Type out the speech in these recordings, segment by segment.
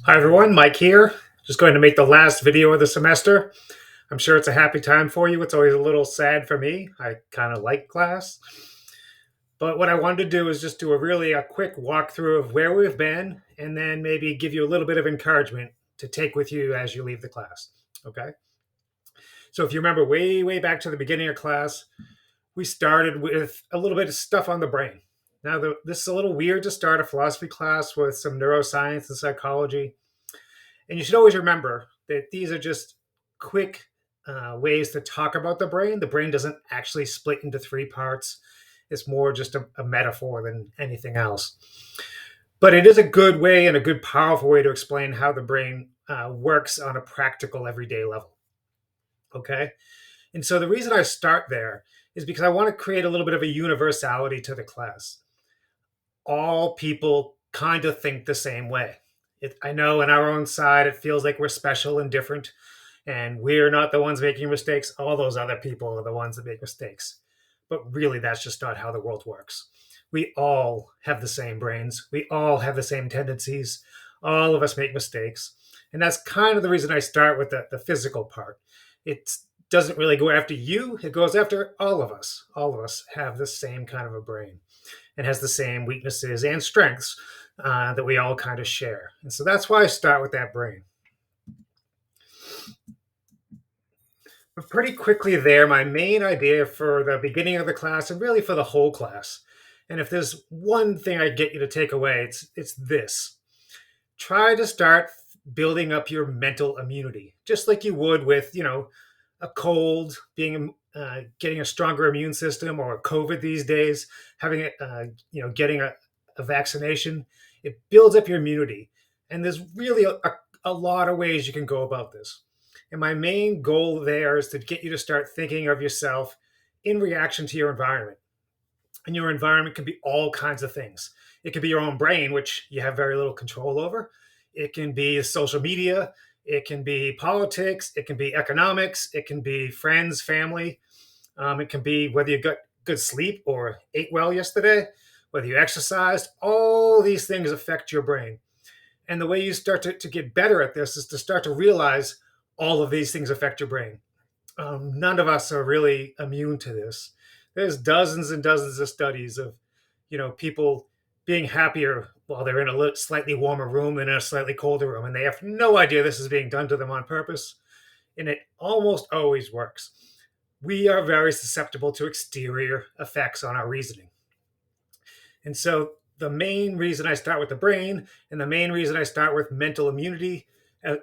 Hi everyone, Mike here. Just going to make the last video of the semester. I'm sure it's a happy time for you. It's always a little sad for me. I kind of like class. But what I wanted to do is just do a quick walkthrough of where we've been and then maybe give you a little bit of encouragement to take with you as you leave the class. Okay? So if you remember way back to the beginning of class, we started with a little bit of stuff on the brain. Now, this is a little weird to start a philosophy class with some neuroscience and psychology. And you should always remember that these are just quick ways to talk about the brain. The brain doesn't actually split into three parts, it's more just a metaphor than anything else. But it is a good way and a good, powerful way to explain how the brain works on a practical, everyday level. Okay. And so the reason I start there is because I want to create a little bit of a universality to the class. All people kind of think the same way. I know in our own side, it feels like we're special and different, and we're not the ones making mistakes. All those other people are the ones that make mistakes. But really, that's just not how the world works. We all have the same brains, we all have the same tendencies. All of us make mistakes. And that's kind of the reason I start with the physical part. It doesn't really go after you, it goes after all of us. All of us have the same kind of a brain and has the same weaknesses and strengths that we all kind of share. And so that's why I start with that brain. But pretty quickly there, my main idea for the beginning of the class and really for the whole class. And if there's one thing I get you to take away, it's this. Try to start building up your mental immunity, just like you would with, a cold, being getting a stronger immune system, or COVID these days, having getting a vaccination. It builds up your immunity, and there's really a lot of ways you can go about this. And my main goal there is to get you to start thinking of yourself in reaction to your environment. And your environment can be all kinds of things. It could be your own brain, which you have very little control over. It can be social media. It can be politics. It can be economics. It can be friends, family. It can be whether you got good sleep or ate well yesterday, whether you exercised. All these things affect your brain. And the way you start to get better at this is to start to realize all of these things affect your brain. None of us are really immune to this. There's dozens and dozens of studies of, people being happier while they're in a slightly warmer room than in a slightly colder room, and they have no idea this is being done to them on purpose. And it almost always works. We are very susceptible to exterior effects on our reasoning. And so the main reason I start with the brain and the main reason I start with mental immunity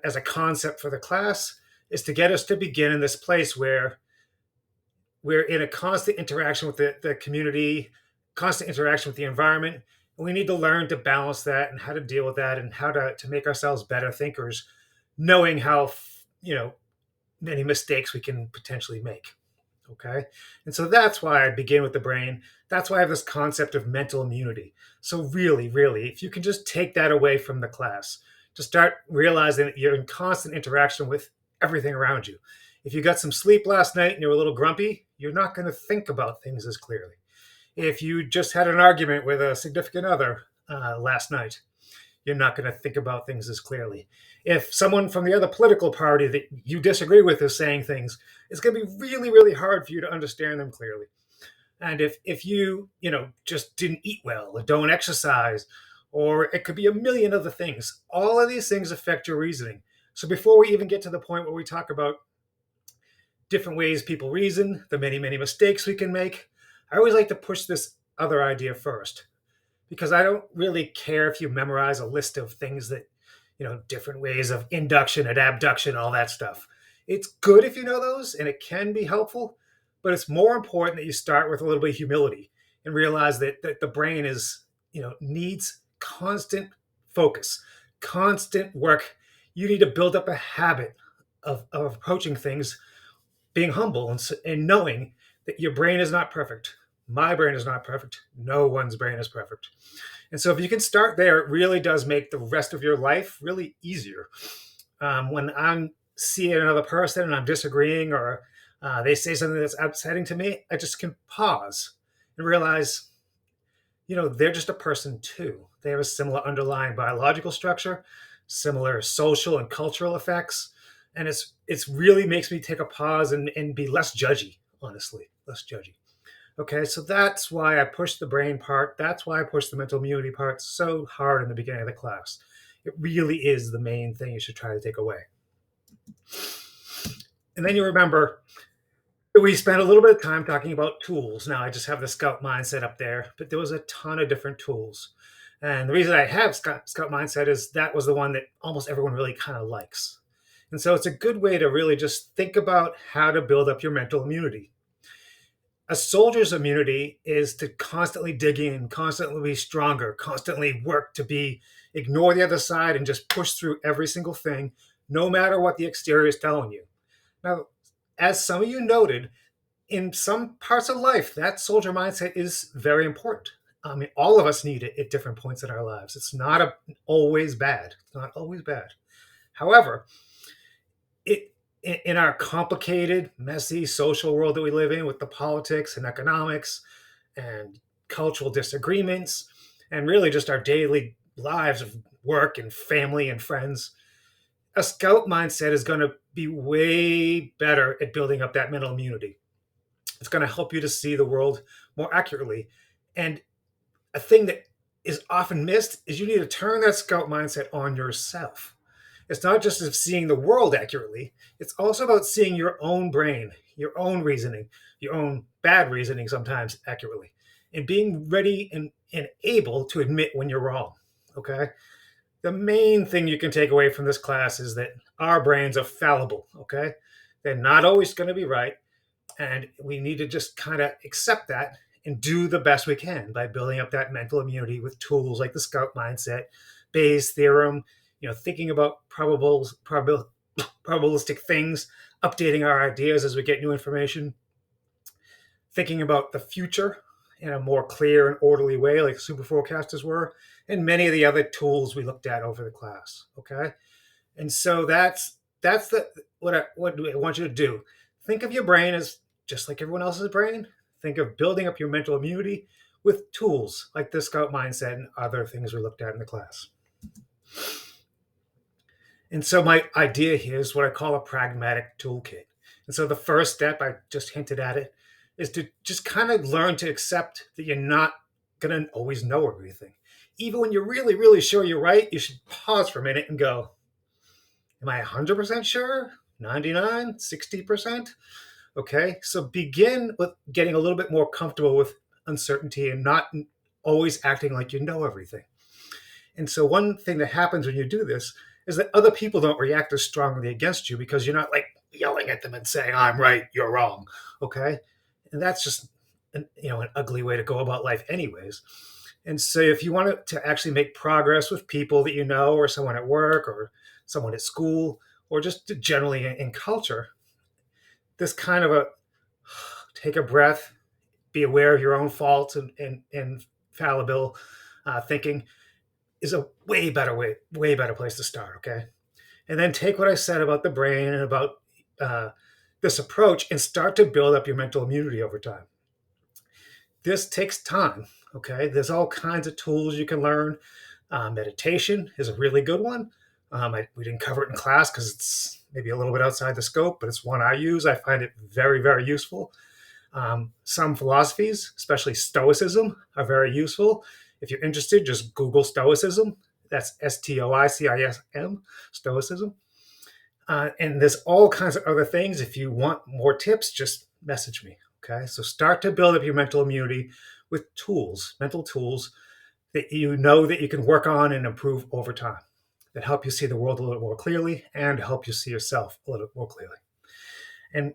as a concept for the class is to get us to begin in this place where we're in a constant interaction with the community, constant interaction with the environment. And we need to learn to balance that and how to deal with that and how to make ourselves better thinkers, knowing how, many mistakes we can potentially make. Okay. And so that's why I begin with the brain. That's why I have this concept of mental immunity. So, really, if you can just take that away from the class, to start realizing that you're in constant interaction with everything around you. If you got some sleep last night and you're a little grumpy, you're not going to think about things as clearly. If you just had an argument with a significant other last night, you're not going to think about things as clearly. If someone from the other political party that you disagree with is saying things, it's going to be really hard for you to understand them clearly. And if you, just didn't eat well or don't exercise, or it could be a million other things, all of these things affect your reasoning. So before we even get to the point where we talk about different ways people reason, the many mistakes we can make, I always like to push this other idea first, because I don't really care if you memorize a list of things that, different ways of induction and abduction, all that stuff. It's good if you know those, and it can be helpful, but it's more important that you start with a little bit of humility and realize that the brain is, needs constant focus, constant work. You need to build up a habit of approaching things, being humble and knowing that your brain is not perfect. My brain is not perfect. No one's brain is perfect. And so if you can start there, it really does make the rest of your life really easier. When I'm seeing another person and I'm disagreeing, or they say something that's upsetting to me, I just can pause and realize, they're just a person too. They have a similar underlying biological structure. similar social and cultural effects, and it's really makes me take a pause and be less judgy, honestly, less judgy. Okay, so that's why I push the brain part. That's why I push the mental immunity part so hard in the beginning of the class. It really is the main thing you should try to take away. And then you remember we spent a little bit of time talking about tools. Now I just have the scout mindset up there, but there was a ton of different tools. And the reason I have scout mindset is that was the one that almost everyone really kind of likes. And so it's a good way to really just think about how to build up your mental immunity. A soldier's immunity is to constantly dig in, constantly be stronger, constantly work to be ignore the other side and just push through every single thing, no matter what the exterior is telling you. Now, as some of you noted, in some parts of life, that soldier mindset is very important. I mean, all of us need it at different points in our lives. It's not always bad. It's not always bad. However, it in our complicated, messy social world that we live in with the politics and economics and cultural disagreements and really just our daily lives of work and family and friends, a scout mindset is going to be way better at building up that mental immunity. It's going to help you to see the world more accurately. And a thing that is often missed is you need to turn that scout mindset on yourself. It's not just of seeing the world accurately, it's also about seeing your own brain, your own reasoning, your own bad reasoning sometimes accurately, and being ready and able to admit when you're wrong. Okay? The main thing you can take away from this class is that our brains are fallible. Okay? They're not always going to be right. And we need to just kind of accept that and do the best we can by building up that mental immunity with tools like the scout mindset, Bayes' theorem, thinking about probabilistic things, updating our ideas as we get new information, thinking about the future in a more clear and orderly way, like super forecasters were, and many of the other tools we looked at over the class. Okay, and so that's the what I want you to do. Think of your brain as just like everyone else's brain. Think of building up your mental immunity with tools like the scout mindset and other things we looked at in the class. And so my idea here is what I call a pragmatic toolkit. And so the first step, I just hinted at it, is to just kind of learn to accept that you're not going to always know everything. Even when you're really, really sure you're right, you should pause for a minute and go, am I 100% sure? 99, 60%? Okay, so begin with getting a little bit more comfortable with uncertainty and not always acting like you know everything. And so, one thing that happens when you do this is that other people don't react as strongly against you because you're not like yelling at them and saying, I'm right, you're wrong. Okay, and that's just an ugly way to go about life, anyways. And so, if you want to actually make progress with people that you know, or someone at work, or someone at school, or just generally in culture, this kind of a take a breath, be aware of your own faults and fallible thinking is a way better place to start. Okay, and then take what I said about the brain and about uh, this approach and start to build up your mental immunity over time. This takes time. Okay, there's all kinds of tools you can learn. Meditation is a really good one. We didn't cover it in class because it's maybe a little bit outside the scope, but it's one I use. I find it very, very useful. Some philosophies, especially Stoicism, are very useful. If you're interested, just Google Stoicism. That's Stoicism, Stoicism. And there's all kinds of other things. If you want more tips, just message me. Okay. So start to build up your mental immunity with tools, mental tools that you know that you can work on and improve over time that help you see the world a little more clearly and help you see yourself a little more clearly. And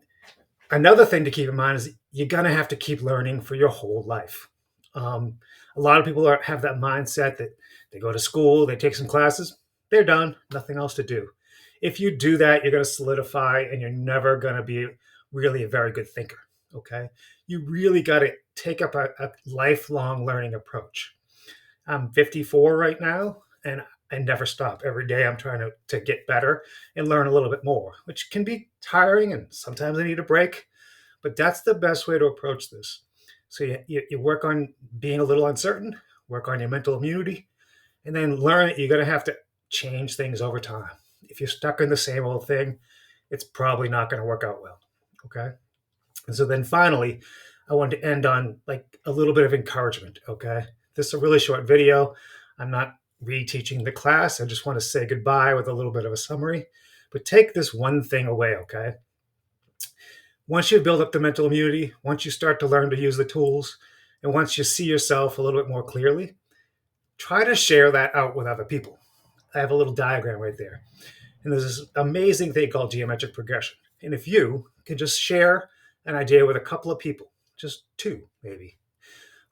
another thing to keep in mind is you're going to have to keep learning for your whole life. A lot of people have that mindset that they go to school, they take some classes, they're done, nothing else to do. If you do that, you're going to solidify and you're never going to be really a very good thinker. Okay. You really got to take up a lifelong learning approach. I'm 54 right now, and I never stop. Every day I'm trying to get better and learn a little bit more, which can be tiring and sometimes I need a break, but that's the best way to approach this. So you work on being a little uncertain, work on your mental immunity, and then learn that you're going to have to change things over time. If you're stuck in the same old thing, it's probably not going to work out well. Okay. And so then finally, I wanted to end on like a little bit of encouragement. Okay. This is a really short video. I'm not reteaching the class. I just want to say goodbye with a little bit of a summary. But take this one thing away. Okay. Once you build up the mental immunity, once you start to learn to use the tools, and once you see yourself a little bit more clearly, try to share that out with other people. I have a little diagram right there. And there's this amazing thing called geometric progression. And if you can just share an idea with a couple of people, just two maybe,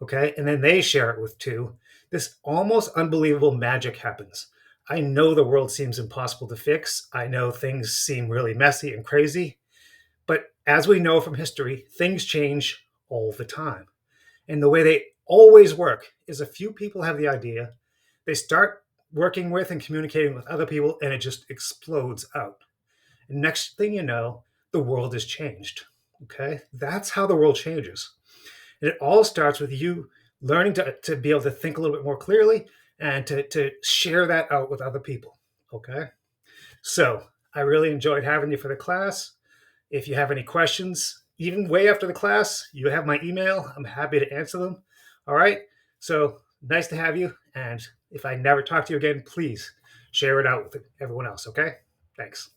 okay, and then they share it with two, this almost unbelievable magic happens. I know the world seems impossible to fix. I know things seem really messy and crazy. But as we know from history, things change all the time. And the way they always work is a few people have the idea, they start working with and communicating with other people, and it just explodes out. And next thing you know, the world has changed. Okay? That's how the world changes. And it all starts with you learning to be able to think a little bit more clearly and to share that out with other people. Okay? So I really enjoyed having you for the class. If you have any questions, even way after the class, you have my email. I'm happy to answer them. All right. So nice to have you. And if I never talk to you again, please share it out with everyone else. Okay. Thanks.